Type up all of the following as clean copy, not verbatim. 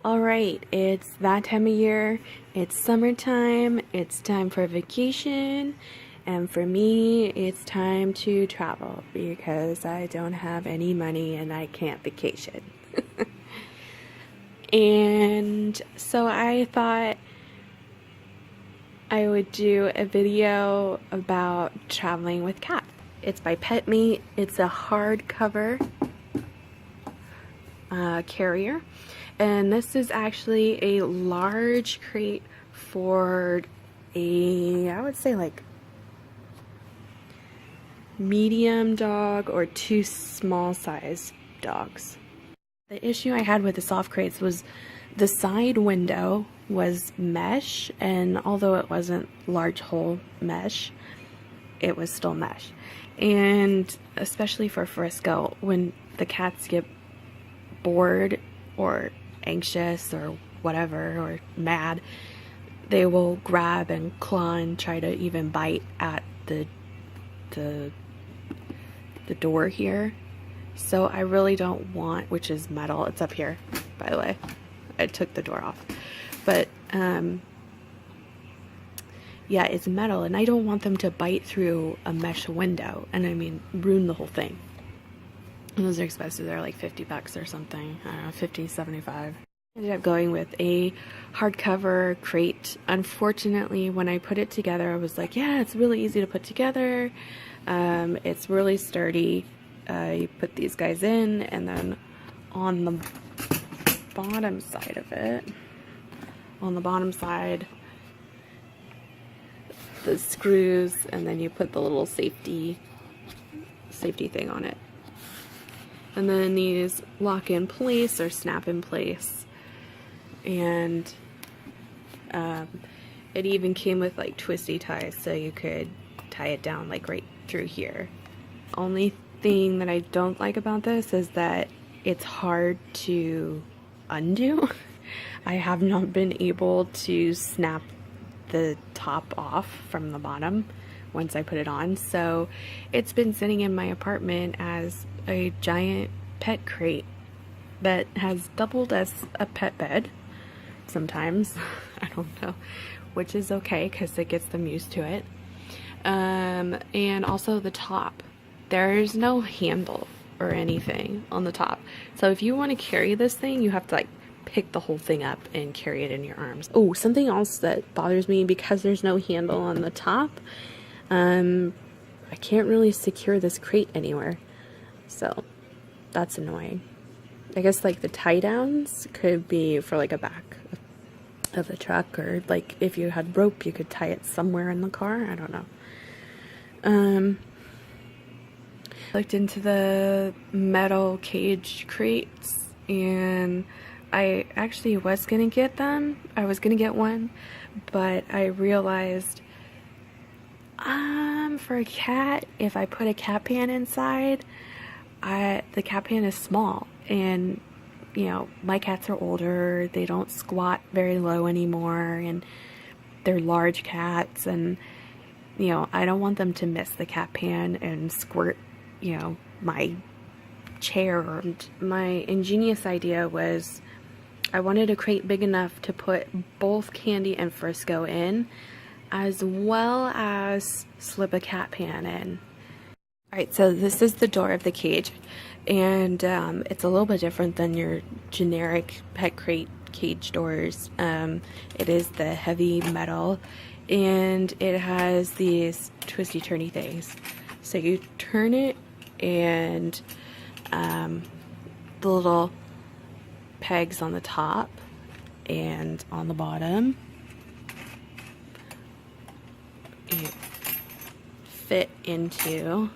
Alright, it's that time of year. It's summertime. It's time for vacation. And for me, it's time to travel because I don't have any money and I can't vacation. And so I thought I would do a video about traveling with cats. It's by Petmate. It's a hardcover carrier. And this is actually a large crate for I would say like medium dog or two small size dogs. The issue I had with the soft crates was the side window was mesh, and although it wasn't large hole mesh, it was still mesh. And especially for Frisco, when the cats get bored or anxious or whatever, or mad, they will grab and claw and try to even bite at the door here. So I really don't want, which is metal, it's up here by the way, I took the door off, but yeah, it's metal and I don't want them to bite through a mesh window and I mean ruin the whole thing. And those are expensive. They're like $50 or something. I don't know, 50, 75. I ended up going with a hardcover crate. Unfortunately, when I put it together, I was like, yeah, it's really easy to put together. It's really sturdy. You put these guys in, and then on the bottom side of it, the screws, and then you put the little safety thing on it. And then these lock in place or snap in place. And it even came with like twisty ties, so you could tie it down like right through here. Only thing that I don't like about this is that it's hard to undo. I have not been able to snap the top off from the bottom once I put it on, so it's been sitting in my apartment as a giant pet crate that has doubled as a pet bed sometimes. I don't know, which is okay because it gets them used to it. And also the top, there's no handle or anything on the top, so if you want to carry this thing, you have to like pick the whole thing up and carry it in your arms. Oh, something else that bothers me, because there's no handle on the top, I can't really secure this crate anywhere, so that's annoying. I guess like the tie downs could be for like a back of the truck, or like if you had rope you could tie it somewhere in the car. I don't know. Looked into the metal cage crates and I actually was gonna get them. I was gonna get one, but I realized for a cat, if I put a cat pan inside, the cat pan is small, and you know, my cats are older, they don't squat very low anymore, and they're large cats, and you know, I don't want them to miss the cat pan and squirt, you know, my chair. And my ingenious idea was I wanted a crate big enough to put both Candy and Frisco in, as well as slip a cat pan in. Alright, so this is the door of the cage, and it's a little bit different than your generic pet crate cage doors. It is the heavy metal, and it has these twisty turny things. So you turn it, and the little pegs on the top and on the bottom fit into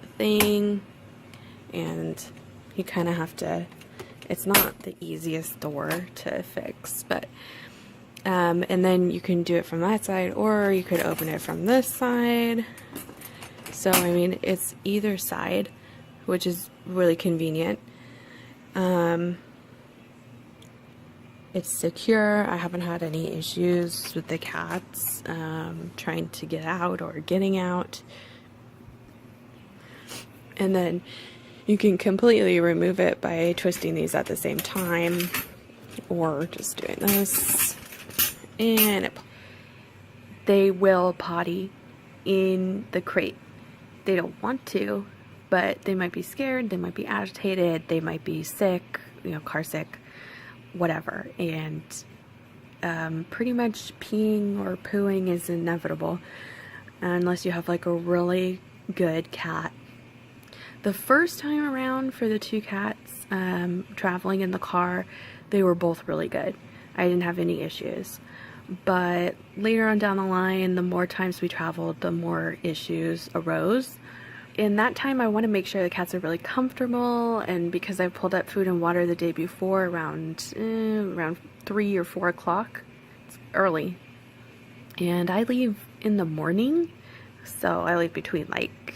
the thing, and you kind of have to, it's not the easiest door to fix, but and then you can do it from that side, or you could open it from this side. So I mean, it's either side, which is really convenient. It's secure. I haven't had any issues with the cats trying to get out or getting out. And then you can completely remove it by twisting these at the same time. or just doing this, and they will potty in the crate. They don't want to, but they might be scared, they might be agitated, they might be sick, you know, car sick, whatever, and pretty much peeing or pooing is inevitable unless you have like a really good cat. The first time around for the two cats traveling in the car, they were both really good. I didn't have any issues. But later on down the line, the more times we traveled, the more issues arose. In that time, I want to make sure the cats are really comfortable, and because I pulled up food and water the day before around 3 or 4 o'clock, it's early, and I leave in the morning, so I leave between like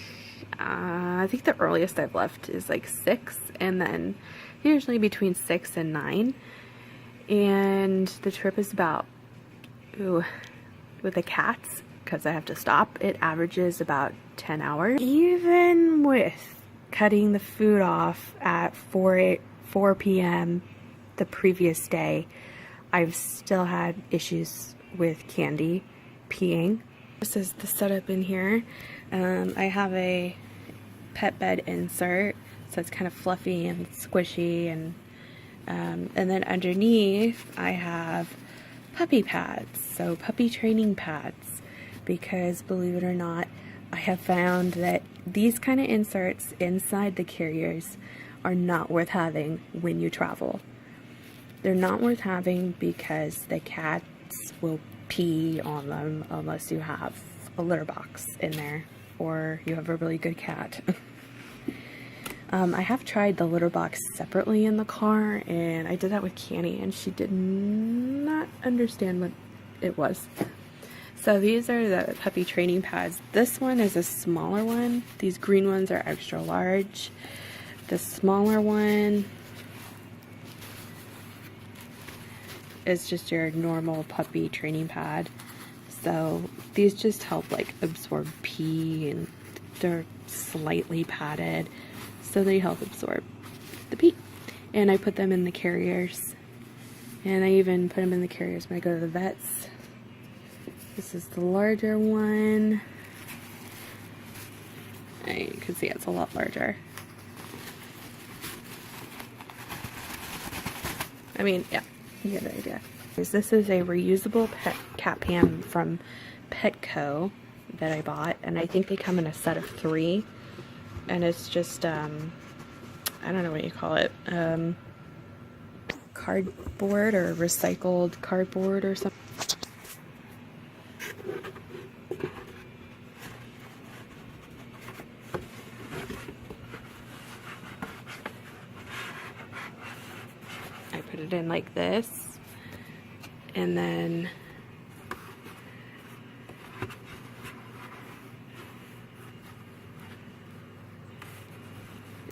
I think the earliest I've left is like 6, and then usually between 6 and 9, and the trip is about, with the cats, because I have to stop, it averages about 10 hours. Even with cutting the food off at 4 p.m. the previous day, I've still had issues with Candy peeing. This is the setup in here. I have a pet bed insert, so it's kind of fluffy and squishy, and then underneath I have puppy pads, so puppy training pads, because believe it or not, I have found that these kind of inserts inside the carriers are not worth having when you travel. They're not worth having because the cats will pee on them unless you have a litter box in there or you have a really good cat. I have tried the litter box separately in the car, and I did that with Candy, and she did not understand what it was. So these are the puppy training pads. This one is a smaller one. These green ones are extra large. The smaller one is just your normal puppy training pad. So these just help like absorb pee, and they're slightly padded, so they help absorb the pee. And I put them in the carriers, and I even put them in the carriers when I go to the vets. This is the larger one. You can see it's a lot larger. I mean, yeah, you get the idea. This is a reusable cat pan from Petco that I bought, and I think they come in a set of 3. And it's just, I don't know what you call it, cardboard or recycled cardboard or something. I put it in like this, and then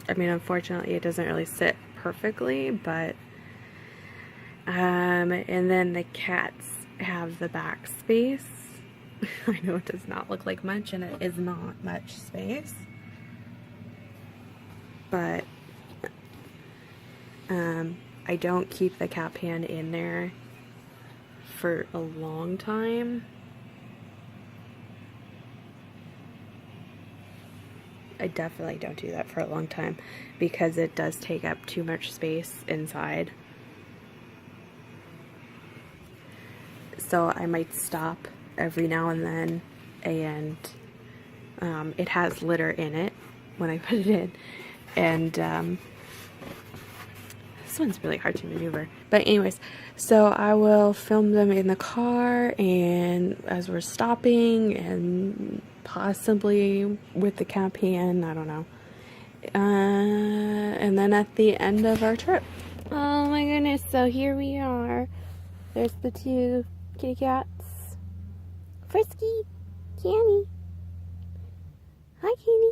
I mean, unfortunately it doesn't really sit perfectly, but and then the cats have the back space. I know it does not look like much, and it is not much space, but I don't keep the cat pan in there for a long time. I definitely don't do that for a long time because it does take up too much space inside. So I might stop every now and then, and it has litter in it when I put it in, and this one's really hard to maneuver. But anyways, so I will film them in the car and as we're stopping, and possibly with the cat pan, I don't know. And then at the end of our trip. Oh my goodness, so here we are. There's the 2 kitty cats. Frisky, Candy. Hi, Candy.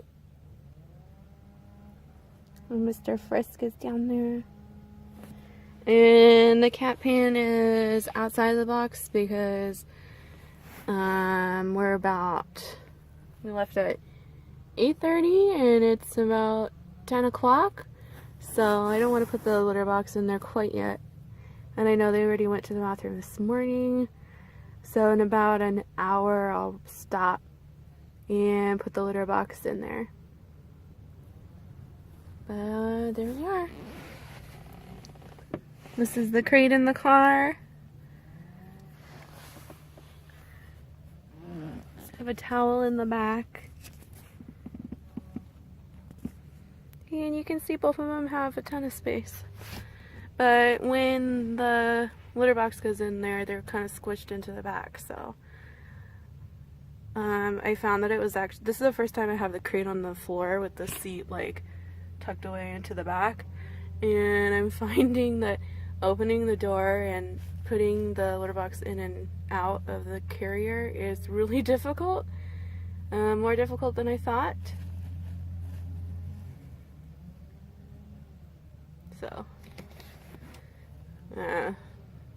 And Mr. Frisk is down there. And the cat pan is outside the box because we left at 8:30 and it's about 10 o'clock, so I don't want to put the litter box in there quite yet. And I know they already went to the bathroom this morning. So in about an hour, I'll stop and put the litter box in there. But there we are. This is the crate in the car. I have a towel in the back. And you can see both of them have a ton of space. But when the litter box goes in there, they're kind of squished into the back, so I found that it was actually, this is the first time I have the crate on the floor with the seat like tucked away into the back, and I'm finding that opening the door and putting the litter box in and out of the carrier is really difficult, more difficult than I thought. So I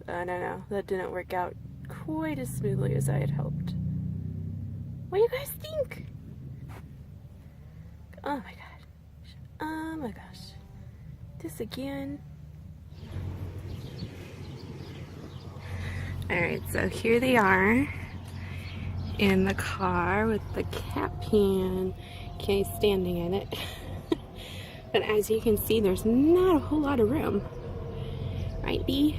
don't know, that didn't work out quite as smoothly as I had hoped. What do you guys think? Oh my god. Oh my gosh. This again. Alright, so here they are in the car with the cat pan case standing in it. But as you can see, there's not a whole lot of room. Right, Bee?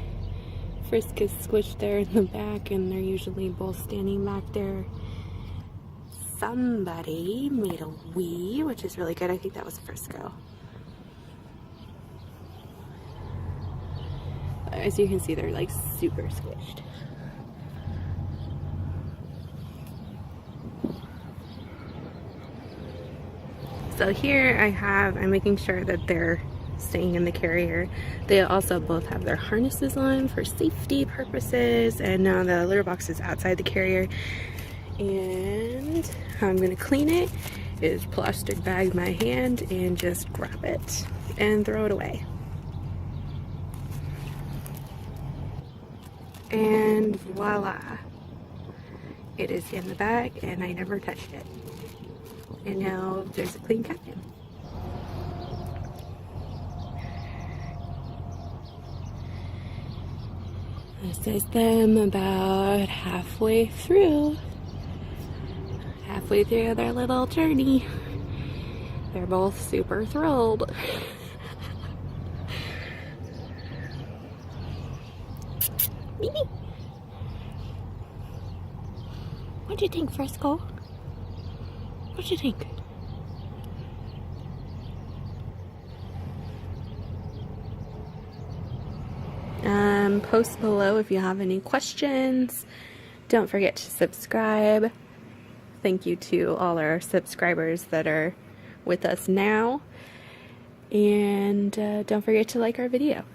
Frisco's squished there in the back, and they're usually both standing back there. Somebody made a wee, which is really good. I think that was Frisco. But as you can see, they're like super squished. So here I'm making sure that they're staying in the carrier. They also both have their harnesses on for safety purposes, and now the litter box is outside the carrier. And how I'm gonna clean it is plastic bag my hand and just grab it and throw it away. And voila, it is in the bag and I never touched it. And now there's a clean cat pan. This is them about halfway through their little journey. They're both super thrilled. Mimi, what'd you think, Frisco? What'd you think? Post below if you have any questions. Don't forget to subscribe. Thank you to all our subscribers that are with us now. And don't forget to like our video.